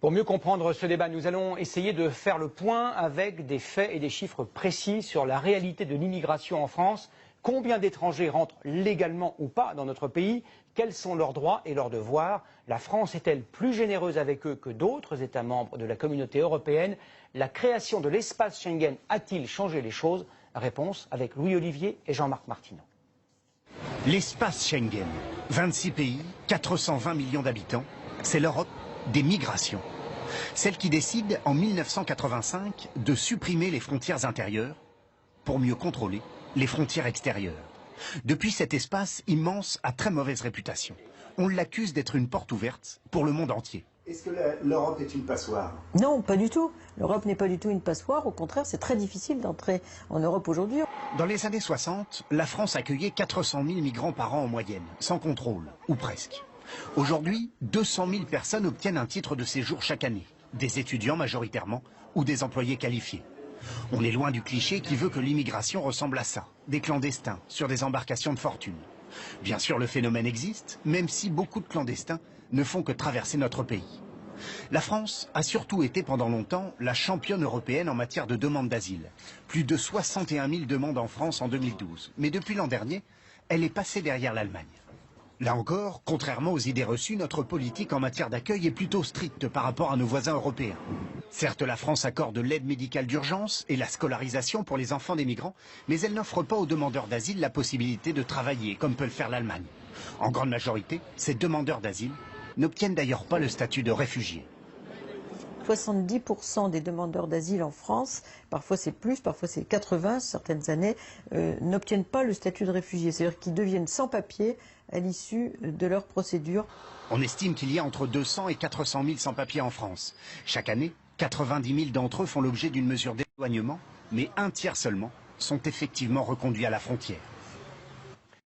Pour mieux comprendre ce débat, nous allons essayer de faire le point avec des faits et des chiffres précis sur la réalité de l'immigration en France. Combien d'étrangers rentrent légalement ou pas dans notre pays? Quels sont leurs droits et leurs devoirs? La France est-elle plus généreuse avec eux que d'autres États membres de la communauté européenne? La création de l'espace Schengen a-t-il changé les choses? Réponse avec Louis Olivier et Jean-Marc Martineau. L'espace Schengen, 26 pays, 420 millions d'habitants, c'est l'Europe des migrations. Celle qui décide en 1985 de supprimer les frontières intérieures pour mieux contrôler les frontières extérieures. Depuis, cet espace immense a très mauvaise réputation. On l'accuse d'être une porte ouverte pour le monde entier. Est-ce que l'Europe est une passoire? Non, pas du tout. L'Europe n'est pas du tout une passoire. Au contraire, c'est très difficile d'entrer en Europe aujourd'hui. Dans les années 60, la France accueillait 400 000 migrants par an en moyenne, sans contrôle, ou presque. Aujourd'hui, 200 000 personnes obtiennent un titre de séjour chaque année. Des étudiants majoritairement, ou des employés qualifiés. On est loin du cliché qui veut que l'immigration ressemble à ça. Des clandestins, sur des embarcations de fortune. Bien sûr, le phénomène existe, même si beaucoup de clandestins ne font que traverser notre pays. La France a surtout été pendant longtemps la championne européenne en matière de demande d'asile. Plus de 61 000 demandes en France en 2012. Mais depuis l'an dernier, elle est passée derrière l'Allemagne. Là encore, contrairement aux idées reçues, notre politique en matière d'accueil est plutôt stricte par rapport à nos voisins européens. Certes, la France accorde l'aide médicale d'urgence et la scolarisation pour les enfants des migrants, mais elle n'offre pas aux demandeurs d'asile la possibilité de travailler, comme peut le faire l'Allemagne. En grande majorité, ces demandeurs d'asile n'obtiennent d'ailleurs pas le statut de réfugiés. 70% des demandeurs d'asile en France, parfois c'est plus, parfois c'est 80, certaines années, n'obtiennent pas le statut de réfugié. C'est-à-dire qu'ils deviennent sans papier à l'issue de leur procédure. On estime qu'il y a entre 200 et 400 000 sans-papiers en France. Chaque année, 90 000 d'entre eux font l'objet d'une mesure d'éloignement, mais un tiers seulement sont effectivement reconduits à la frontière.